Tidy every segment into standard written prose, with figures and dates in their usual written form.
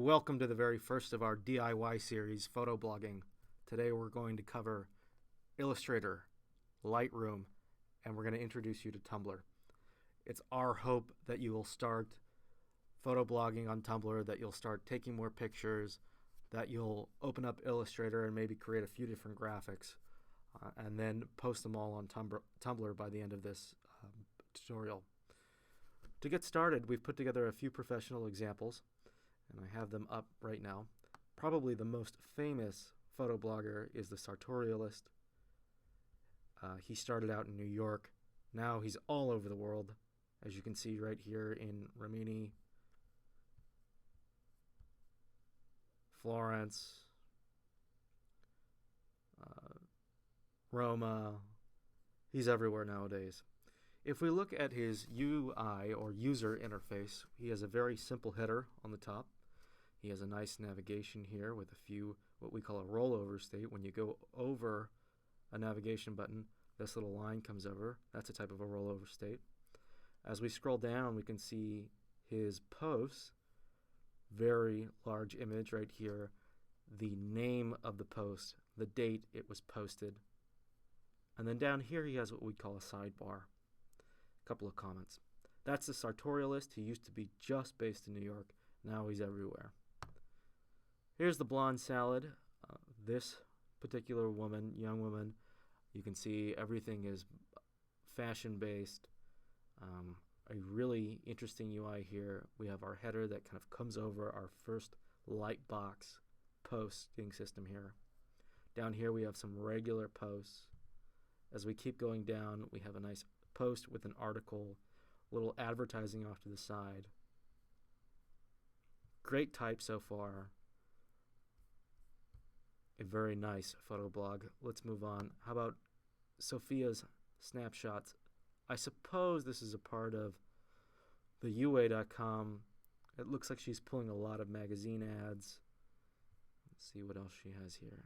Welcome to the very first of our DIY series, photo blogging. Today we're going to cover Illustrator, Lightroom, and we're going to introduce you to Tumblr. It's our hope that you will start photo blogging on Tumblr, that you'll start taking more pictures, that you'll open up Illustrator and maybe create a few different graphics, and then post them all on Tumblr by the end of this tutorial. To get started, we've put together a few professional examples, and I have them up right now. Probably the most famous photo blogger is the Sartorialist. He started out in New York. Now he's all over the world, as you can see right here in Rimini, Florence, Roma. He's everywhere nowadays. If we look at his UI or user interface, he has a very simple header on the top. He has a nice navigation here with a few what we call a rollover state. When you go over a navigation button, this little line comes over. That's a type of a rollover state. As we scroll down, we can see his posts. Very large image right here. The name of the post, the date it was posted. And then down here he has what we call a sidebar. A couple of comments. That's the Sartorialist. He used to be just based in New York. Now he's everywhere. Here's the blonde salad. This particular woman, young woman, you can see everything is fashion-based. A really interesting UI here. We have our header that kind of comes over our first Lightbox posting system here. Down here we have some regular posts. As we keep going down, we have a nice post with an article, little advertising off to the side. Great type so far. A very nice photo blog. Let's move on. How about Sophia's snapshots? I suppose this is a part of the UA.com. It looks like she's pulling a lot of magazine ads. Let's see what else she has here.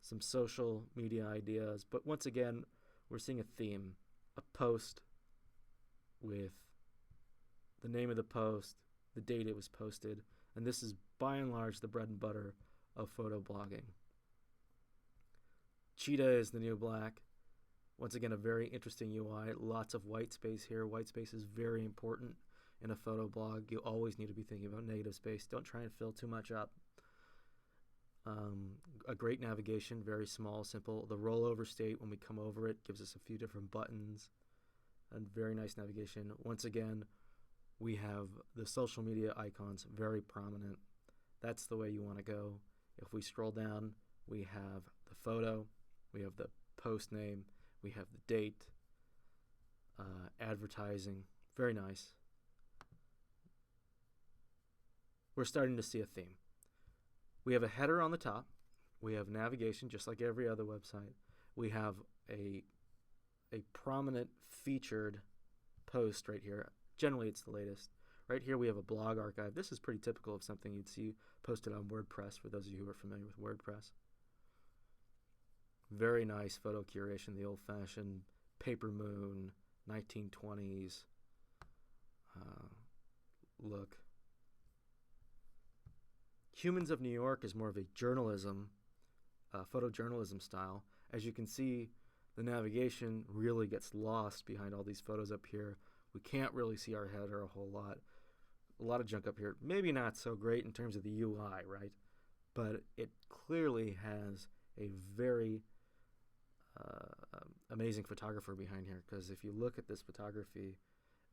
Some social media ideas. But once again, we're seeing a theme. A post with the name of the post, the date it was posted, and this is by and large the bread and butter of photo blogging. Cheetah is the new black. Once again, a very interesting UI. Lots of white space here. White space is very important in a photo blog. You always need to be thinking about negative space. Don't try and fill too much up. A great navigation, very small, simple. The rollover state, when we come over it, gives us a few different buttons. And very nice navigation. Once again, we have the social media icons, very prominent. That's the way you want to go. If we scroll down, we have the photo, we have the post name, we have the date, advertising, very nice. We're starting to see a theme. We have a header on the top. We have navigation, just like every other website. We have a prominent featured post right here. Generally, it's the latest. Right here, we have a blog archive. This is pretty typical of something you'd see posted on WordPress, for those of you who are familiar with WordPress. Very nice photo curation, the old-fashioned paper moon, 1920s look. Humans of New York is more of a journalism, photojournalism style. As you can see, the navigation really gets lost behind all these photos up here. We can't really see our header a whole lot. A lot of junk up here. Maybe not so great in terms of the UI, right? But it clearly has a very amazing photographer behind here, because if you look at this photography,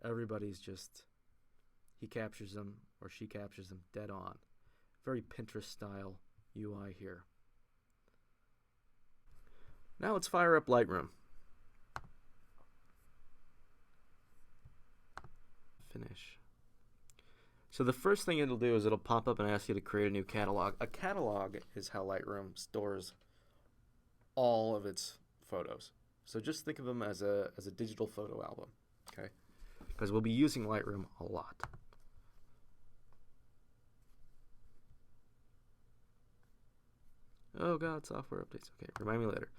everybody's just, he captures them or she captures them dead on. Very Pinterest style UI here. Now let's fire up Lightroom. Finish. So the first thing it'll do is it'll pop up and ask you to create a new catalog. A catalog is how Lightroom stores all of its photos. So just think of them as a digital photo album, okay? Because we'll be using Lightroom a lot. Oh God, software updates. Okay, remind me later.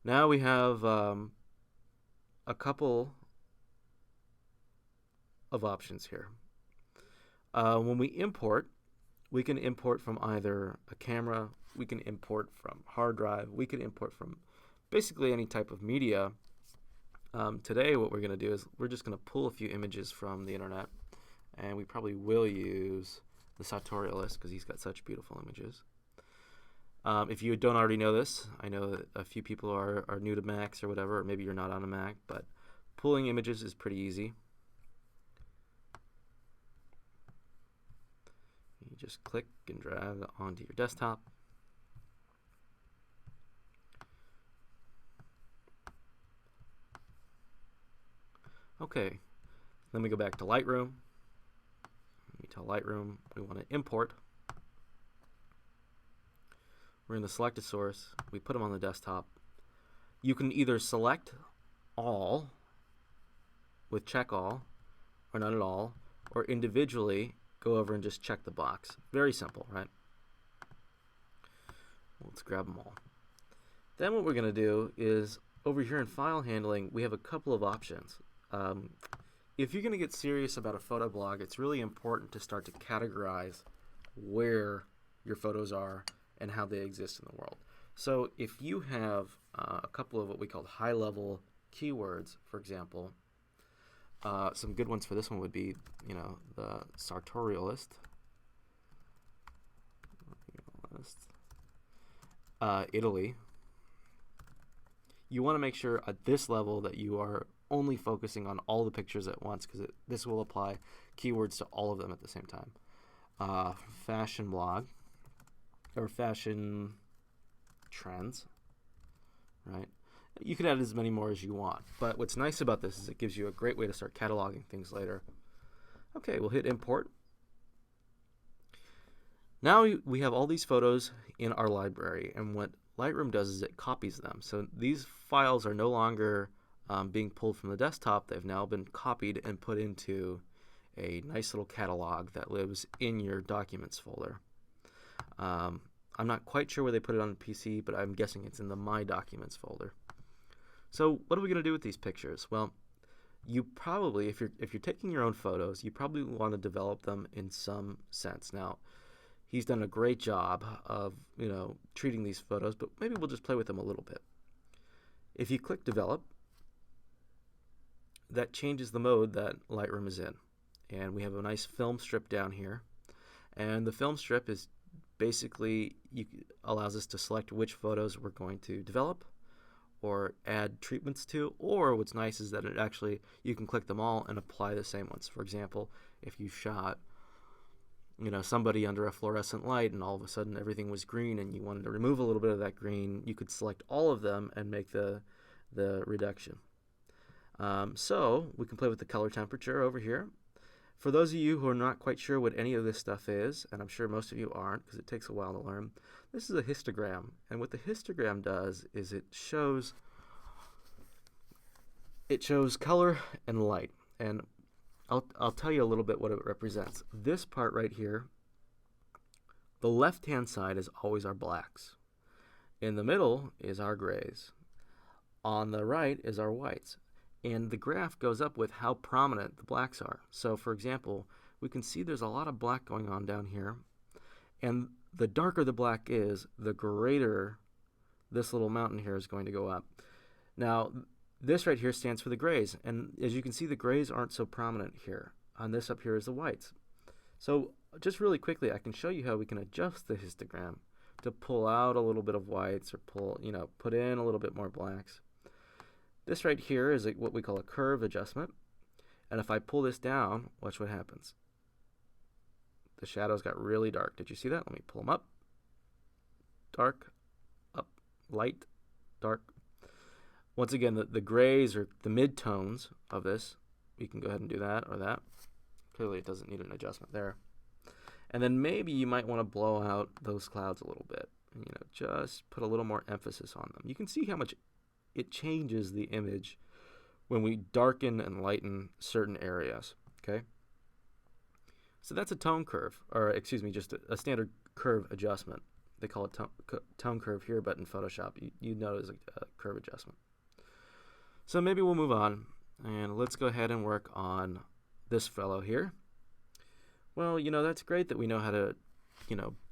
Now we have a couple of options here. When we import, we can import from either a camera, we can import from hard drive, we can import from basically any type of media. Today what we're going to do is we're just going to pull a few images from the internet, and we probably will use the Sartorialist because he's got such beautiful images. If you don't already know this, I know that a few people are new to Macs or whatever, or maybe you're not on a Mac, but pulling images is pretty easy. You just click and drag onto your desktop. Okay, then we go back to Lightroom. We tell Lightroom we want to import. We're in the selected source. We put them on the desktop. You can either select all with check all or none at all, or individually go over and just check the box. Very simple, right? Let's grab them all. Then what we're going to do is over here in file handling, we have a couple of options. If you're going to get serious about a photo blog, it's really important to start to categorize where your photos are and how they exist in the world. So if you have a couple of what we call high-level keywords, for example, some good ones for this one would be, the Sartorialist, Italy. You want to make sure at this level that you are only focusing on all the pictures at once, because this will apply keywords to all of them at the same time. Fashion blog, or fashion trends, right? You can add as many more as you want, but what's nice about this is it gives you a great way to start cataloging things later. Okay, we'll hit import. Now we have all these photos in our library, and what Lightroom does is it copies them. So these files are no longer being pulled from the desktop. They've now been copied and put into a nice little catalog that lives in your documents folder. I'm not quite sure where they put it on the PC, but I'm guessing it's in the My Documents folder. So what are we going to do with these pictures? Well, you probably, if you're taking your own photos, you probably want to develop them in some sense. Now, he's done a great job of treating these photos, but maybe we'll just play with them a little bit. If you click Develop, that changes the mode that Lightroom is in, and we have a nice film strip down here, and the film strip is basically allows us to select which photos we're going to develop or add treatments to, or what's nice is that it actually, you can click them all and apply the same ones. For example, if you shot somebody under a fluorescent light and all of a sudden everything was green and you wanted to remove a little bit of that green, you could select all of them and make the reduction. So we can play with the color temperature over here. For those of you who are not quite sure what any of this stuff is, and I'm sure most of you aren't because it takes a while to learn, this is a histogram. And what the histogram does is it shows color and light. And I'll tell you a little bit what it represents. This part right here, the left-hand side is always our blacks. In the middle is our grays. On the right is our whites. And the graph goes up with how prominent the blacks are. So for example, we can see there's a lot of black going on down here. And the darker the black is, the greater this little mountain here is going to go up. Now, this right here stands for the grays. And as you can see, the grays aren't so prominent here. On this up here is the whites. So just really quickly, I can show you how we can adjust the histogram to pull out a little bit of whites or put in a little bit more blacks. This right here is what we call a curve adjustment. And if I pull this down, watch what happens. The shadows got really dark. Did you see that? Let me pull them up. Dark, up, light, dark. Once again, the grays are the mid-tones of this. We can go ahead and do that or that. Clearly it doesn't need an adjustment there. And then maybe you might want to blow out those clouds a little bit. And, just put a little more emphasis on them. You can see how much it changes the image when we darken and lighten certain areas, okay? So that's a tone curve, or excuse me, just a standard curve adjustment. They call it tone curve here, but in Photoshop, you know it as a curve adjustment. So maybe we'll move on, and let's go ahead and work on this fellow here. Well, that's great that we know how to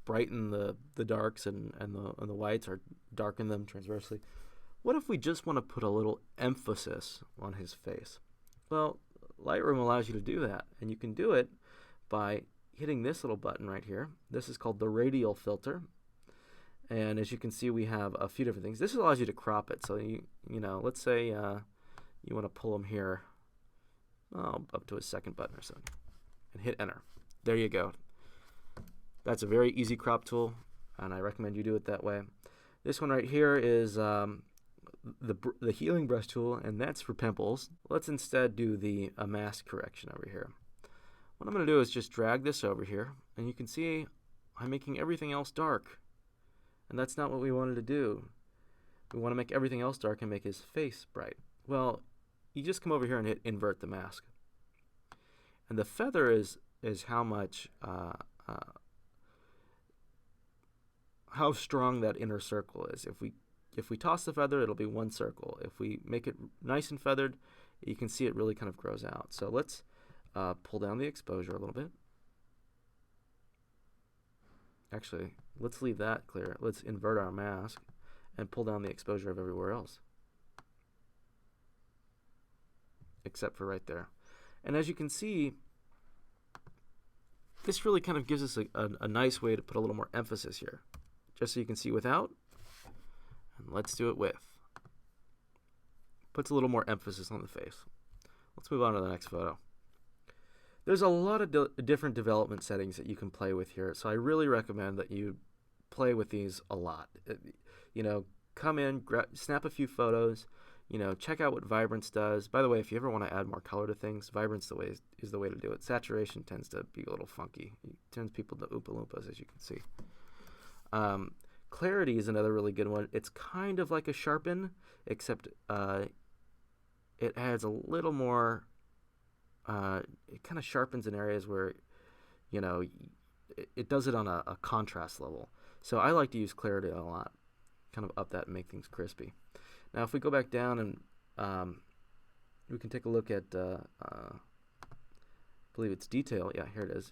brighten the darks and the whites, or darken them transversely. What if we just want to put a little emphasis on his face? Well, Lightroom allows you to do that, and you can do it by hitting this little button right here. This is called the radial filter, and as you can see, we have a few different things. This allows you to crop it. So let's say you want to pull him here, up to his second button or so, and hit enter. There you go. That's a very easy crop tool, and I recommend you do it that way. This one right here is the healing brush tool, and that's for pimples. Let's instead do the mask correction over here. What I'm going to do is just drag this over here, and you can see I'm making everything else dark, and that's not what we wanted to do. We want to make everything else dark and make his face bright. Well, you just come over here and hit invert the mask, and the feather is how much how strong that inner circle is. If we toss the feather, it'll be one circle. If we make it nice and feathered, you can see it really kind of grows out. So let's pull down the exposure a little bit. Actually, let's leave that clear. Let's invert our mask and pull down the exposure of everywhere else, except for right there. And as you can see, this really kind of gives us a nice way to put a little more emphasis here. Just so you can see without, and let's do it with. Puts a little more emphasis on the face. Let's move on to the next photo. There's a lot of different development settings that you can play with here, so I really recommend that you play with these a lot. Come in, snap a few photos, check out what Vibrance does. By the way, if you ever want to add more color to things, Vibrance is the way to do it. Saturation tends to be a little funky. It turns people to Oompa Loompas, as you can see. Clarity is another really good one. It's kind of like a sharpen, except it adds a little more. It kind of sharpens in areas where, it does it on a contrast level. So I like to use clarity a lot, kind of up that and make things crispy. Now, if we go back down and we can take a look at, I believe it's detail. Yeah, here it is.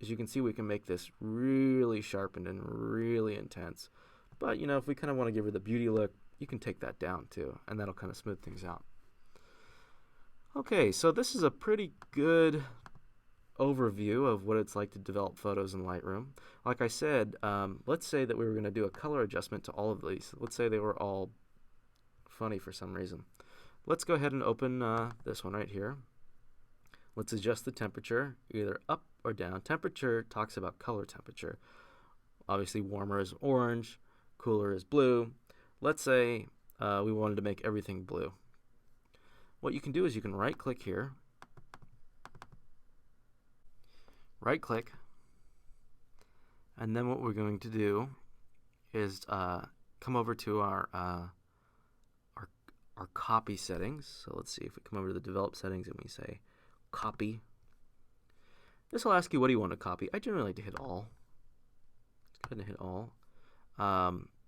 As you can see, we can make this really sharpened and really intense. But, if we kind of want to give her the beauty look, you can take that down too, and that'll kind of smooth things out. Okay, so this is a pretty good overview of what it's like to develop photos in Lightroom. Like I said, let's say that we were going to do a color adjustment to all of these. Let's say they were all funny for some reason. Let's go ahead and open this one right here. Let's adjust the temperature, either up or down. Temperature talks about color temperature. Obviously, warmer is orange, cooler is blue. Let's say we wanted to make everything blue. What you can do is you can right-click here, right-click, and then what we're going to do is come over to our copy settings. So let's see if we come over to the develop settings and we say copy. This will ask you what do you want to copy. I generally like to hit all. Let's go ahead and hit all.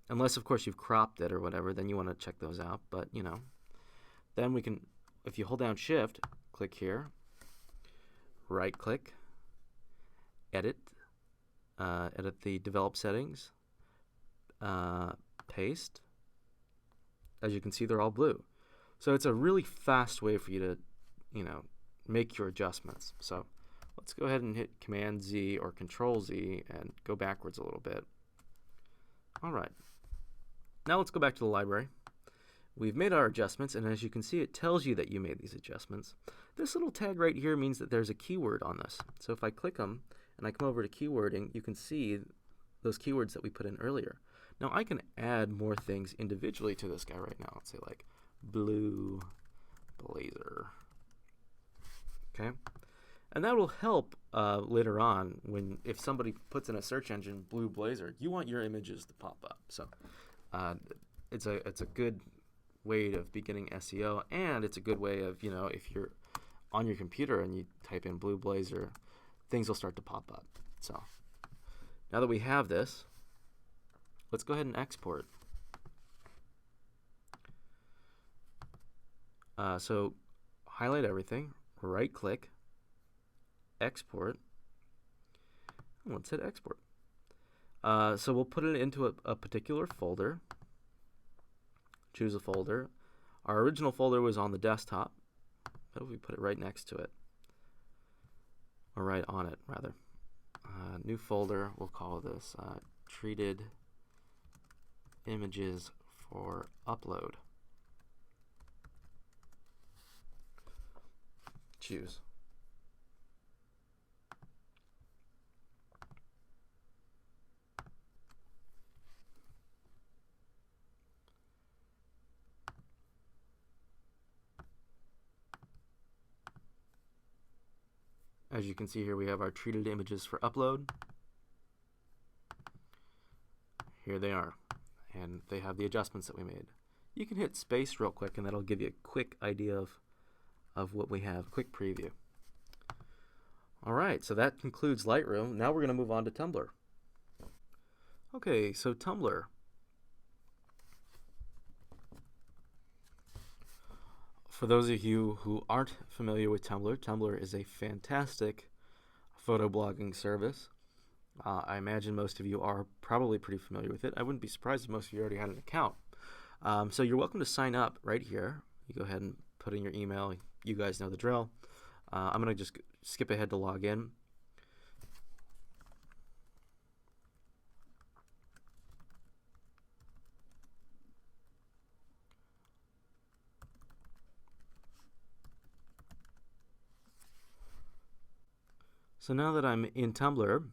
Unless of course you've cropped it or whatever, then you want to check those out. But then we can, if you hold down Shift, click here, right click, edit, edit the develop settings, paste. As you can see, they're all blue. So it's a really fast way for you to, make your adjustments. So let's go ahead and hit Command Z or Control Z and go backwards a little bit. All right. Now let's go back to the library. We've made our adjustments, and as you can see, it tells you that you made these adjustments. This little tag right here means that there's a keyword on this. So if I click them and I come over to keywording, you can see those keywords that we put in earlier. Now I can add more things individually to this guy right now. Let's say like blue blazer. Okay, and that will help later on if somebody puts in a search engine blue blazer, you want your images to pop up. So it's a good way of beginning SEO, and it's a good way of if you're on your computer and you type in blue blazer, things will start to pop up. So now that we have this, let's go ahead and export. So highlight everything, right click, export, and let's hit export. So we'll put it into a particular folder. Choose a folder. Our original folder was on the desktop. But we put it right next to it. Or right on it, rather. New folder, we'll call this treated images for upload. Choose. As you can see here, we have our treated images for upload. Here they are, and they have the adjustments that we made. You can hit space real quick, and that'll give you a quick idea of what we have, quick preview. All right, so that concludes Lightroom. Now we're going to move on to Tumblr. Okay, so Tumblr. For those of you who aren't familiar with Tumblr, Tumblr is a fantastic photo blogging service. I imagine most of you are probably pretty familiar with it. I wouldn't be surprised if most of you already had an account. So you're welcome to sign up right here. You go ahead and put in your email. You guys know the drill. I'm going to just skip ahead to log in. So now that I'm in Tumblr,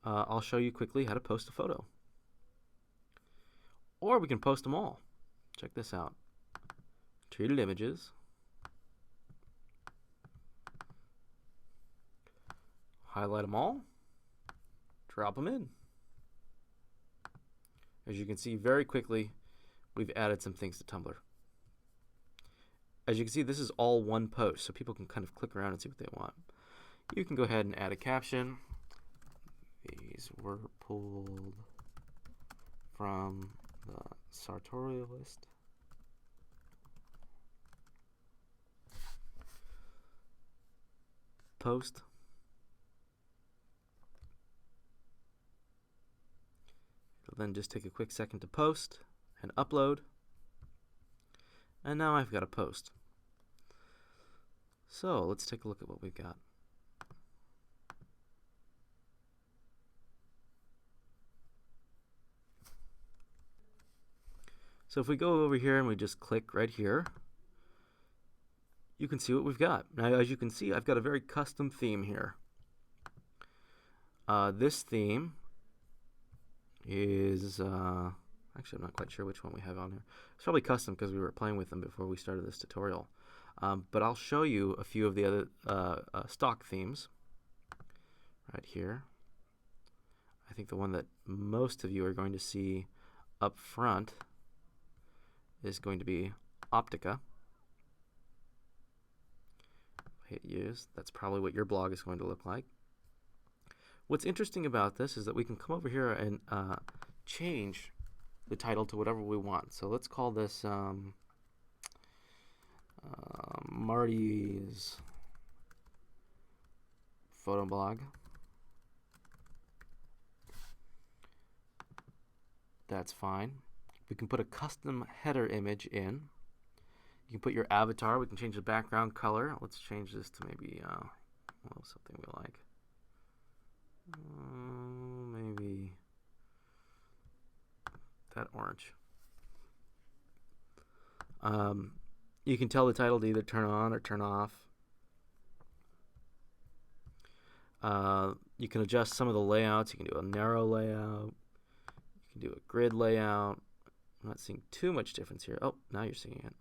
I'll show you quickly how to post a photo. Or we can post them all. Check this out. Treated images. Highlight them all. Drop them in. As you can see very quickly, we've added some things to Tumblr. As you can see, this is all one post, so people can kind of click around and see what they want. You can go ahead and add a caption. These were pulled from the sartorial list. Post. It'll then just take a quick second to post and upload. And now I've got a post. So let's take a look at what we've got. So if we go over here and we just click right here, you can see what we've got. Now, as you can see, I've got a very custom theme here. This theme is, actually I'm not quite sure which one we have on here. It's probably custom because we were playing with them before we started this tutorial. But I'll show you a few of the other stock themes right here. I think the one that most of you are going to see up front is going to be Optica. Hit use. That's probably what your blog is going to look like. What's interesting about this is that we can come over here and change the title to whatever we want. So let's call this Marty's photo blog. That's fine. We can put a custom header image in. You can put your avatar. We can change the background color. Let's change this to maybe something we like. Maybe that orange. You can tell the title to either turn on or turn off. You can adjust some of the layouts. You can do a narrow layout. You can do a grid layout. I'm not seeing too much difference here. Oh, now you're seeing it.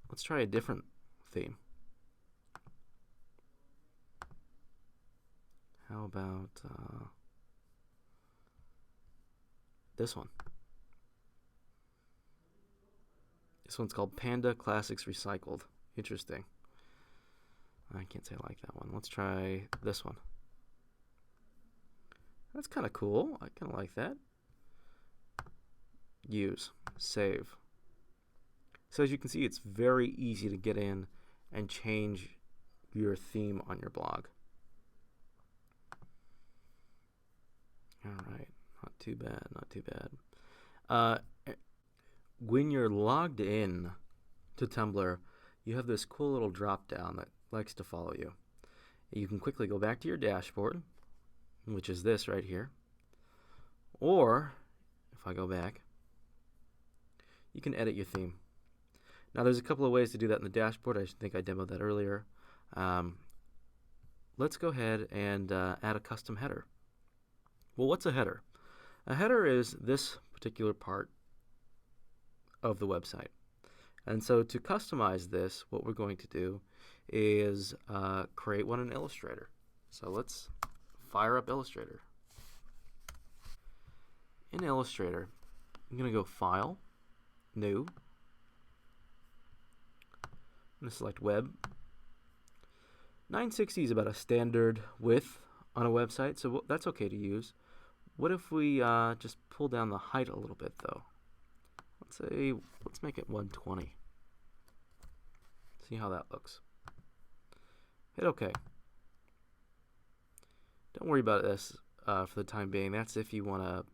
Let's try a different theme. How about this one? This one's called Panda Classics Recycled. Interesting. I can't say I like that one. Let's try this one. That's kind of cool. I kind of like that. Use. Save. So as you can see, it's very easy to get in and change your theme on your blog. too bad, not too bad. When you're logged in to Tumblr, you have this cool little drop down that likes to follow you. You can quickly go back to your dashboard, which is this right here. Or, if I go back, you can edit your theme. Now there's a couple of ways to do that in the dashboard. I think I demoed that earlier. Let's go ahead and add a custom header. Well, what's a header? A header is this particular part of the website. And so to customize this, what we're going to do is create one in Illustrator. So let's fire up Illustrator. In Illustrator, I'm going to go File, New. I'm going to select Web. 960 is about a standard width on a website, so that's okay to use. What if we just pull down the height a little bit, though? Let's make it 120. See how that looks. Hit OK. Don't worry about this for the time being. That's if you want to,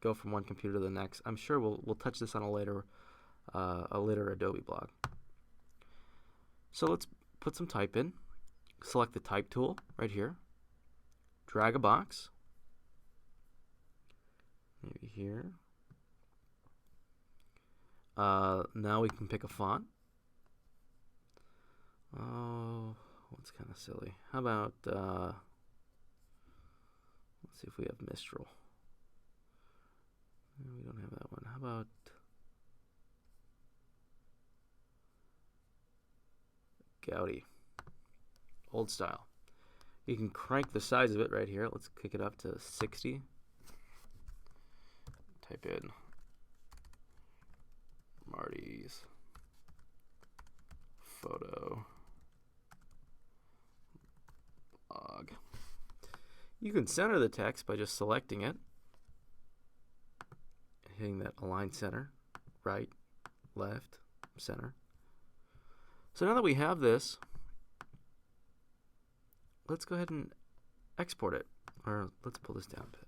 go from one computer to the next. I'm sure we'll touch this on a later Adobe blog. So let's put some type in. Select the type tool right here. Drag a box. Maybe here. Now we can pick a font. Oh, what's kind of silly? How about, let's see if we have Mistral. We don't have that one. How about Gaudi? Old style. You can crank the size of it right here. Let's kick it up to 60. Type in Marty's photo blog. You can center the text by just selecting it, hitting that align center, right, left, center. So now that we have this, let's go ahead and export it, or let's pull this down a bit.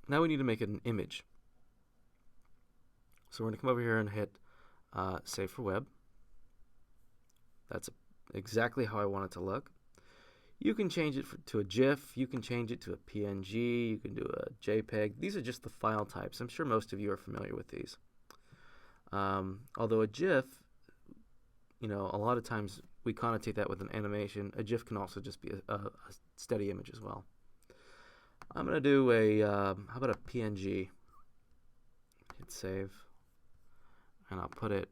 Now we need to make it an image. So we're going to come over here and hit Save for Web. That's exactly how I want it to look. You can change it to a GIF, you can change it to a PNG, you can do a JPEG. These are just the file types. I'm sure most of you are familiar with these. Although a GIF, a lot of times we connotate that with an animation. A GIF can also just be a steady image as well. I'm going to do how about a PNG? Hit save. And I'll put it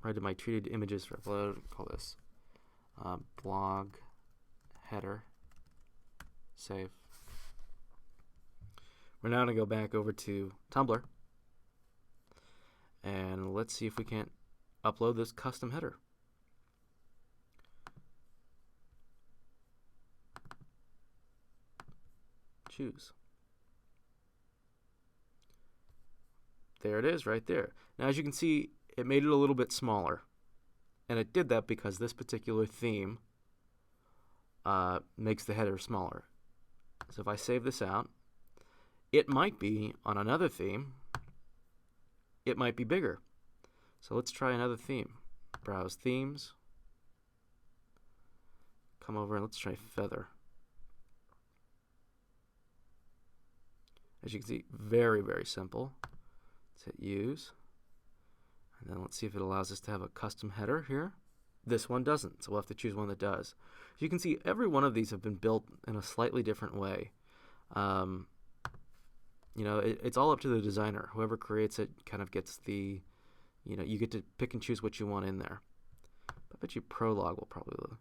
right in my treated images for upload. Call this blog header. Save. We're now going to go back over to Tumblr. And let's see if we can't upload this custom header. Choose. There it is right there. Now as you can see, it made it a little bit smaller. And it did that because this particular theme makes the header smaller. So if I save this out, it might be on another theme, it might be bigger. So let's try another theme. Browse themes. Come over and let's try feather. As you can see, very, very simple. Let's hit use. And then let's see if it allows us to have a custom header here. This one doesn't, so we'll have to choose one that does. As you can see, every one of these have been built in a slightly different way. It's all up to the designer. Whoever creates it kind of gets the, you get to pick and choose what you want in there. I bet you Prolog will probably look.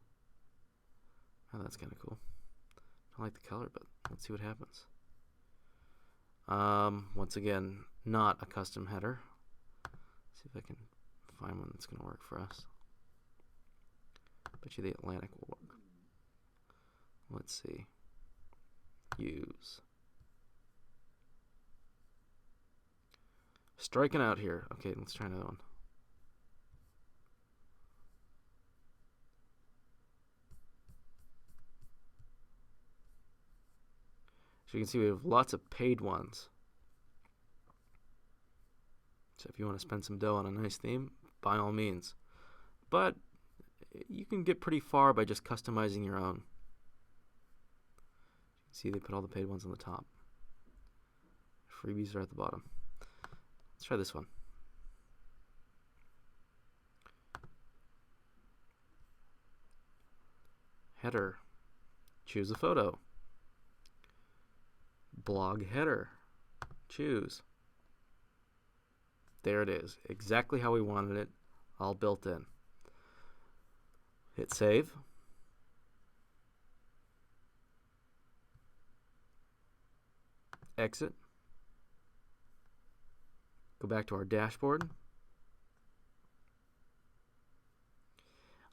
Oh, that's kind of cool. I like the color, but let's see what happens. Once again, not a custom header. Let's see if I can find one that's going to work for us. Bet you the Atlantic will work. Let's see. Use. Striking out here. Okay, let's try another one. So you can see we have lots of paid ones. So if you want to spend some dough on a nice theme, by all means. But you can get pretty far by just customizing your own. See, they put all the paid ones on the top. Freebies are at the bottom. Let's try this one. Header. Choose a photo. Blog header. Choose. There it is. Exactly how we wanted it. All built in. Hit save. Exit. Go back to our dashboard.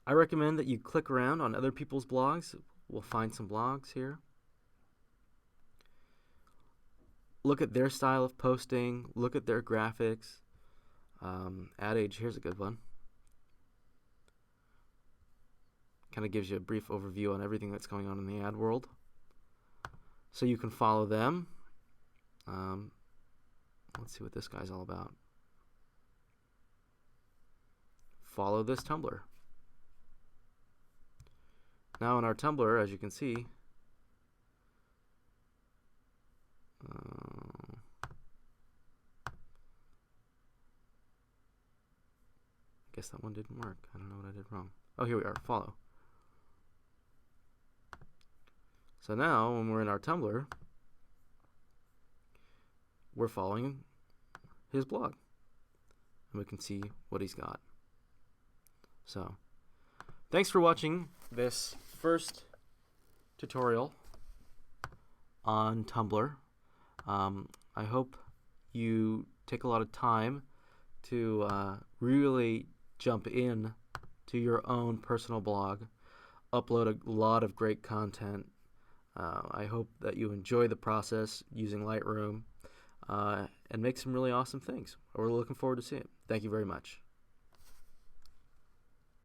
I recommend that you click around on other people's blogs. We'll find some blogs here. Look at their style of posting. Look at their graphics. Ad Age, here's a good one. Kind of gives you a brief overview on everything that's going on in the ad world. So you can follow them. Let's see what this guy's all about. Follow this Tumblr. Now in our Tumblr, as you can see, I guess that one didn't work. I don't know what I did wrong. Oh, here we are. Follow. So now, when we're in our Tumblr, we're following his blog. And we can see what he's got. So, thanks for watching this first tutorial on Tumblr. I hope you take a lot of time to really jump in to your own personal blog, upload a lot of great content. I hope that you enjoy the process using Lightroom and make some really awesome things. We're looking forward to seeing it. Thank you very much.